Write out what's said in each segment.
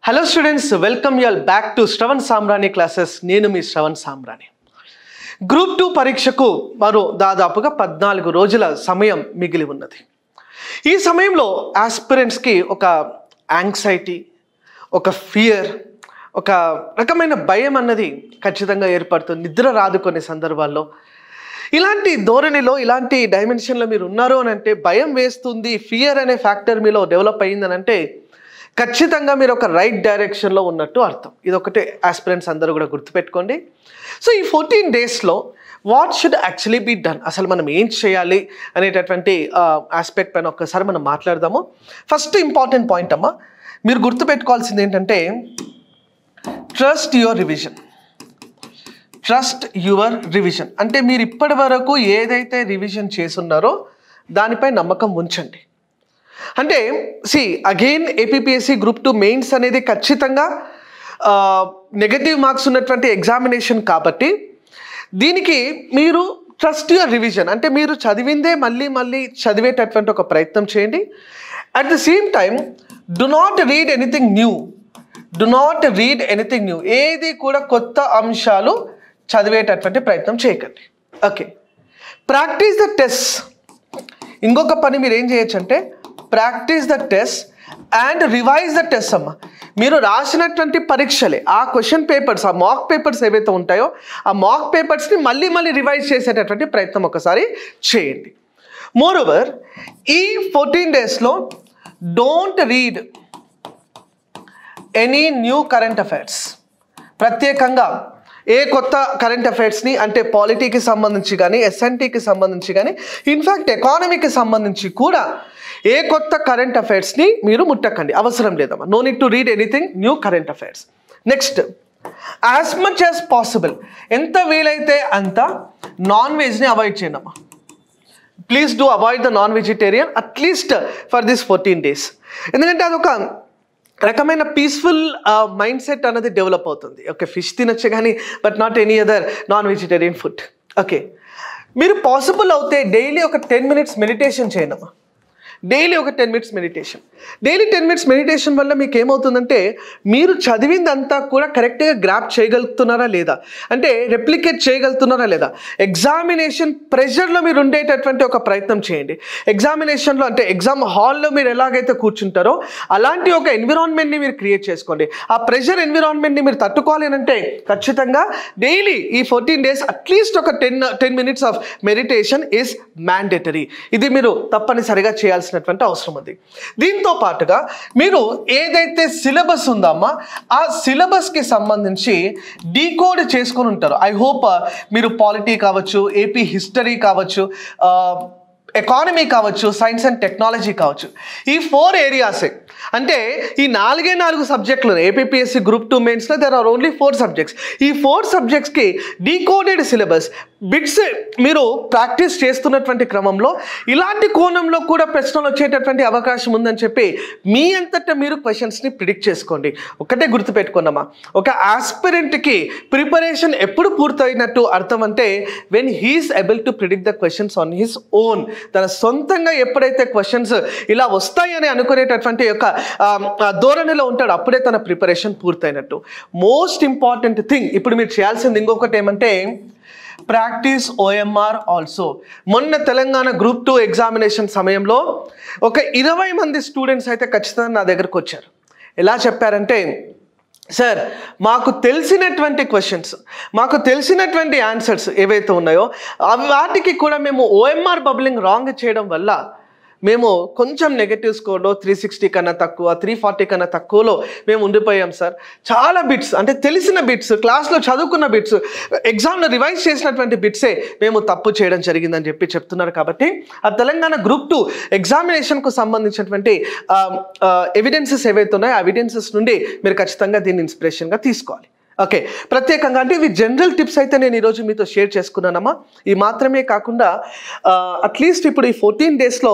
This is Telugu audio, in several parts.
Hello students, welcome you all back to Shravan Samrani classes. నేను మీ శ్రవణ్ సామ్రాణి. గ్రూప్ 2 పరీక్షకు మరో దాదాపుగా 14 రోజుల సమయం మిగిలి ఉన్నది. ఈ సమయంలో ఆస్పిరెంట్స్కి ఒక యాంగ్జైటీ, ఒక ఫియర్, ఒక రకమైన భయం అన్నది ఖచ్చితంగా ఏర్పడుతుంది. నిద్ర రాదు కొన్ని సందర్భాల్లో. ఇలాంటి ధోరణిలో, ఇలాంటి డైమెన్షన్లో మీరు ఉన్నారు అని అంటే, భయం వేస్తుంది, ఫియర్ అనే ఫ్యాక్టర్ మీలో డెవలప్ అయ్యిందని అంటే ఖచ్చితంగా మీరు ఒక రైట్ డైరెక్షన్లో ఉన్నట్టు అర్థం. ఇది ఒకటే ఆస్పిరెంట్స్ అందరూ కూడా గుర్తుపెట్టుకోండి. సో ఈ 14 డేస్లో what should actually be done, అసలు మనం ఏం చేయాలి అనేటటువంటి ఆస్పెక్ట్ పైన ఒక్కసారి మనం మాట్లాడదాము. ఫస్ట్ ఇంపార్టెంట్ పాయింట్ అమ్మా, మీరు గుర్తుపెట్టుకోవాల్సింది ఏంటంటే trust your revision. Trust your revision అంటే మీరు ఇప్పటి వరకు ఏదైతే రివిజన్ చేసున్నారో దానిపై నమ్మకం ఉంచండి. అంటే అగైన్ ఏపీపీఎస్సీ గ్రూప్ 2 మెయిన్స్ అనేది ఖచ్చితంగా నెగటివ్ మార్క్స్ ఉన్నటువంటి ఎగ్జామినేషన్ కాబట్టి దీనికి మీరు ట్రస్ట్ యువర్ రివిజన్ అంటే మీరు చదివిందే మళ్ళీ చదివేటటువంటి ఒక ప్రయత్నం చేయండి. At the same time do not read anything new. ఏది కూడా కొత్త అంశాలు చదివేటటువంటి ప్రయత్నం చేయకండి. Okay, practice the test. ఇంకొక పని మీరు ఏం చేయొచ్చు అంటే practice the test and revise the test అమ్మ. మీరు రాసినటువంటి పరీక్షలే, ఆ క్వశ్చన్ పేపర్స్, ఆ మాక్ పేపర్స్ ఏవైతే ఉంటాయో ఆ మాక్ పేపర్స్ని మళ్ళీ రివైజ్ చేసేటటువంటి ప్రయత్నం ఒకసారి చేయండి. మోర్ ఓవర్ ఈ 14 డేస్లో don't read any new current affairs. ప్రత్యేకంగా ఏ కొత్త కరెంట్ అఫైర్స్ని అంటే పాలిటీకి సంబంధించి కానీ, ఎస్ఎన్టీకి సంబంధించి కానీ, ఇన్ఫ్యాక్ట్ ఎకానమీకి సంబంధించి కూడా ఏ కొత్త కరెంట్ అఫైర్స్ని మీరు ముట్టకండి, అవసరం లేదమ్మా. No need to read anything new current affairs. Next, as much as possible, ఎంత వీలైతే అంత నాన్ వెజ్ని అవాయిడ్ చేయండి అమ్మా. Please do avoid the non vegetarian at least for this 14 days. ఎందుకంటే అదొక రకమైన పీస్ఫుల్ మైండ్ సెట్ అనేది డెవలప్ అవుతుంది. ఓకే, ఫిష్ తినొచ్చు కానీ but not any other non vegetarian food. Okay, మీరు పాసిబుల్ అవుతే డైలీ ఒక 10 minutes మెడిటేషన్ చేయండి అమ్మా. డైలీ ఒక 10 minutes meditation. Daily 10 minutes meditation వల్ల మీకు ఏమవుతుందంటే మీరు చదివిందంతా కూడా కరెక్ట్గా గ్రాప్ చేయగలుగుతున్నారా లేదా, అంటే రెప్లికేట్ చేయగలుగుతున్నారా లేదా. ఎగ్జామినేషన్ ప్రెషర్లో మీరు ఉండేటటువంటి ఒక ప్రయత్నం చేయండి. ఎగ్జామినేషన్లో అంటే ఎగ్జామ్ హాల్లో మీరు ఎలాగైతే కూర్చుంటారో అలాంటి ఒక ఎన్విరాన్మెంట్ని మీరు క్రియేట్ చేసుకోండి. ఆ ప్రెషర్ ఎన్విరాన్మెంట్ని మీరు తట్టుకోవాలి అని అంటే ఖచ్చితంగా డైలీ ఈ 14 days అట్లీస్ట్ ఒక 10 minutes of meditation is mandatory. ఇది మీరు తప్పనిసరిగా చేయాల్సి అవసరం ఉంది. దీంతో పాటుగా మీరు ఏదైతే సిలబస్ ఉందమ్మా ఆ సిలబస్కి సంబంధించి డీకోడ్ చేసుకొని ఉంటారు. ఐ హోప్ మీరు పాలిటీ కావచ్చు, ఏపీ హిస్టరీ కావచ్చు, ఎకానమీ కావచ్చు, సైన్స్ అండ్ టెక్నాలజీ కావచ్చు, ఈ 4 ఏరియాసే. అంటే ఈ 4 సబ్జెక్టులు ఏపీపీఎస్సీ గ్రూప్ 2 మెయిన్స్లో దెర్ ఆర్ ఓన్లీ 4 సబ్జెక్ట్స్. ఈ 4 సబ్జెక్ట్స్కి డీకోడెడ్ సిలబస్ బిట్స్ మీరు ప్రాక్టీస్ చేస్తున్నటువంటి క్రమంలో ఇలాంటి కోణంలో కూడా ప్రశ్నలు వచ్చేటటువంటి అవకాశం ఉందని చెప్పి మీ అంతటా మీరు క్వశ్చన్స్ని ప్రిడిక్ట్ చేసుకోండి. ఒకటే గుర్తుపెట్టుకున్నామా, ఒక ఆస్పిరెంట్కి ప్రిపరేషన్ ఎప్పుడు పూర్తయినట్టు అర్థం అంటే when he is able to predict the questions on his own. తన సొంతంగా ఎప్పుడైతే క్వశ్చన్స్ ఇలా వస్తాయని అనుకునేటటువంటి యొక్క ధోరణిలో ఉంటాడు అప్పుడే తన ప్రిపరేషన్ పూర్తయినట్టు. మోస్ట్ ఇంపార్టెంట్ థింగ్ ఇప్పుడు మీరు చేయాల్సింది ఇంకొకటి ఏమంటే ప్రాక్టీస్ ఓఎంఆర్ ఆల్సో. మొన్న తెలంగాణ గ్రూప్ 2 ఎగ్జామినేషన్ సమయంలో ఒక 20 మంది స్టూడెంట్స్ అయితే ఖచ్చితంగా నా దగ్గరకు వచ్చారు. ఎలా చెప్పారంటే, సార్ మాకు తెలిసినటువంటి క్వశ్చన్స్, మాకు తెలిసినటువంటి ఆన్సర్స్ ఏవైతే ఉన్నాయో వాటికి కూడా మేము ఓఎంఆర్ బబ్లింగ్ రాంగ్ చేయడం వల్ల మేము కొంచెం నెగటివ్ స్కోర్లో 360 కన్నా తక్కువ, 340 కన్నా తక్కువలో మేము ఉండిపోయాం సార్. చాలా బిట్స్ అంటే తెలిసిన బిట్స్, క్లాస్లో చదువుకున్న బిట్స్, ఎగ్జామ్లో రివైజ్ చేసినటువంటి బిట్సే మేము తప్పు చేయడం జరిగిందని చెప్పి చెప్తున్నారు. కాబట్టి ఆ తెలంగాణ గ్రూప్ 2 ఎగ్జామినేషన్కు సంబంధించినటువంటి ఎవిడెన్సెస్ ఏవైతే ఉన్నాయో ఆ ఎవిడెన్సెస్ నుండి మీరు ఖచ్చితంగా దీన్ని ఇన్స్పిరేషన్గా తీసుకోవాలి. ఓకే, ప్రత్యేకంగా అంటే ఇవి జనరల్ టిప్స్ అయితే నేను ఈరోజు మీతో షేర్ చేసుకున్నానమ్మా. ఇవి మాత్రమే కాకుండా అట్లీస్ట్ ఇప్పుడు ఈ 14 డేస్లో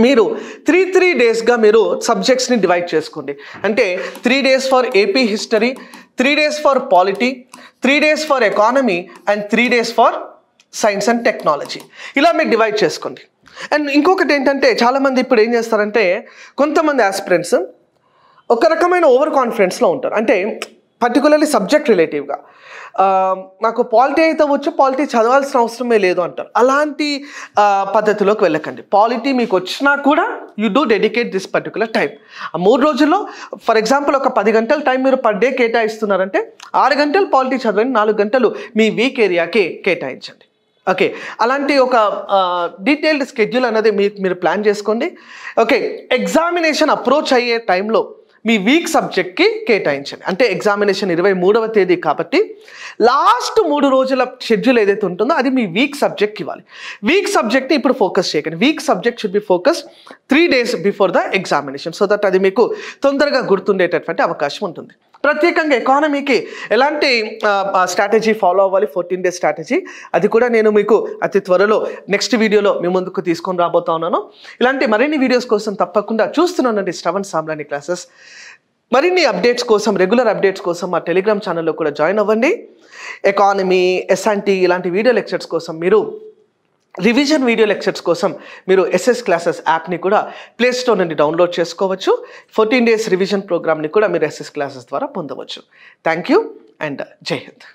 మీరు 3 డేస్గా మీరు సబ్జెక్ట్స్ని డివైడ్ చేసుకోండి. అంటే 3 days for AP history, 3 days for polity, 3 days for economy and 3 days for science and technology. ఇలా మీరు డివైడ్ చేసుకోండి. అండ్ ఇంకొకటి ఏంటంటే చాలామంది ఇప్పుడు ఏం చేస్తారంటే కొంతమంది ఆస్పిరెంట్స్ ఒక రకమైన ఓవర్ కాన్ఫిడెన్స్లో ఉంటారు. అంటే పర్టికులర్లీ సబ్జెక్ట్ రిలేటివ్గా నాకు పాలిటీ అయితే వచ్చు, పాలిటీ చదవాల్సిన అవసరమే లేదు అంటారు. అలాంటి పద్ధతిలోకి వెళ్ళకండి. పాలిటీ మీకు వచ్చినా కూడా you do dedicate this particular time. ఆ 3 రోజుల్లో ఫర్ ఎగ్జాంపుల్ ఒక 10 గంటల టైం మీరు పర్ డే కేటాయిస్తున్నారంటే 6 గంటలు పాలిటీ చదవండి, 4 గంటలు మీ వీక్ ఏరియాకి కేటాయించండి. ఓకే, అలాంటి ఒక డీటెయిల్డ్ స్కెడ్యూల్ అనేది మీరు ప్లాన్ చేసుకోండి. ఓకే, ఎగ్జామినేషన్ అప్రోచ్ అయ్యే టైంలో మీ వీక్ సబ్జెక్ట్కి కేటాయించండి. అంటే ఎగ్జామినేషన్ 23వ తేదీ కాబట్టి లాస్ట్ 3 రోజుల షెడ్యూల్ ఏదైతే ఉంటుందో అది మీ వీక్ సబ్జెక్ట్కి ఇవ్వాలి. వీక్ సబ్జెక్ట్ని ఇప్పుడు ఫోకస్ చేయకండి. Week subject should be focus 3 days before the examination, so that అది మీకు తొందరగా గుర్తుండేటటువంటి అవకాశం ఉంటుంది. ప్రత్యేకంగా ఎకానమీకి ఎలాంటి స్ట్రాటజీ ఫాలో అవ్వాలి, 14 days స్ట్రాటజీ, అది కూడా నేను మీకు అతి త్వరలో నెక్స్ట్ వీడియోలో మీ ముందుకు తీసుకొని రాబోతా ఉన్నాను. ఇలాంటి మరిన్ని వీడియోస్ కోసం తప్పకుండా చూస్తున్నానండి శ్రవణ్ సామ్రాణి క్లాసెస్. మరిన్ని అప్డేట్స్ కోసం, రెగ్యులర్ అప్డేట్స్ కోసం మా టెలిగ్రామ్ ఛానల్లో కూడా జాయిన్ అవ్వండి. ఎకానమీ, ఎస్ఎన్టీ ఇలాంటి వీడియో లెక్చర్స్ కోసం మీరు, రివిజన్ వీడియో లెక్చర్స్ కోసం మీరు ఎస్ఎస్ క్లాసెస్ యాప్ని కూడా ప్లేస్టోర్ నుండి డౌన్లోడ్ చేసుకోవచ్చు. 14 days రివిజన్ ప్రోగ్రామ్ని కూడా మీరు ఎస్ఎస్ క్లాసెస్ ద్వారా పొందవచ్చు. థ్యాంక్ యూ అండ్ జై హింద్.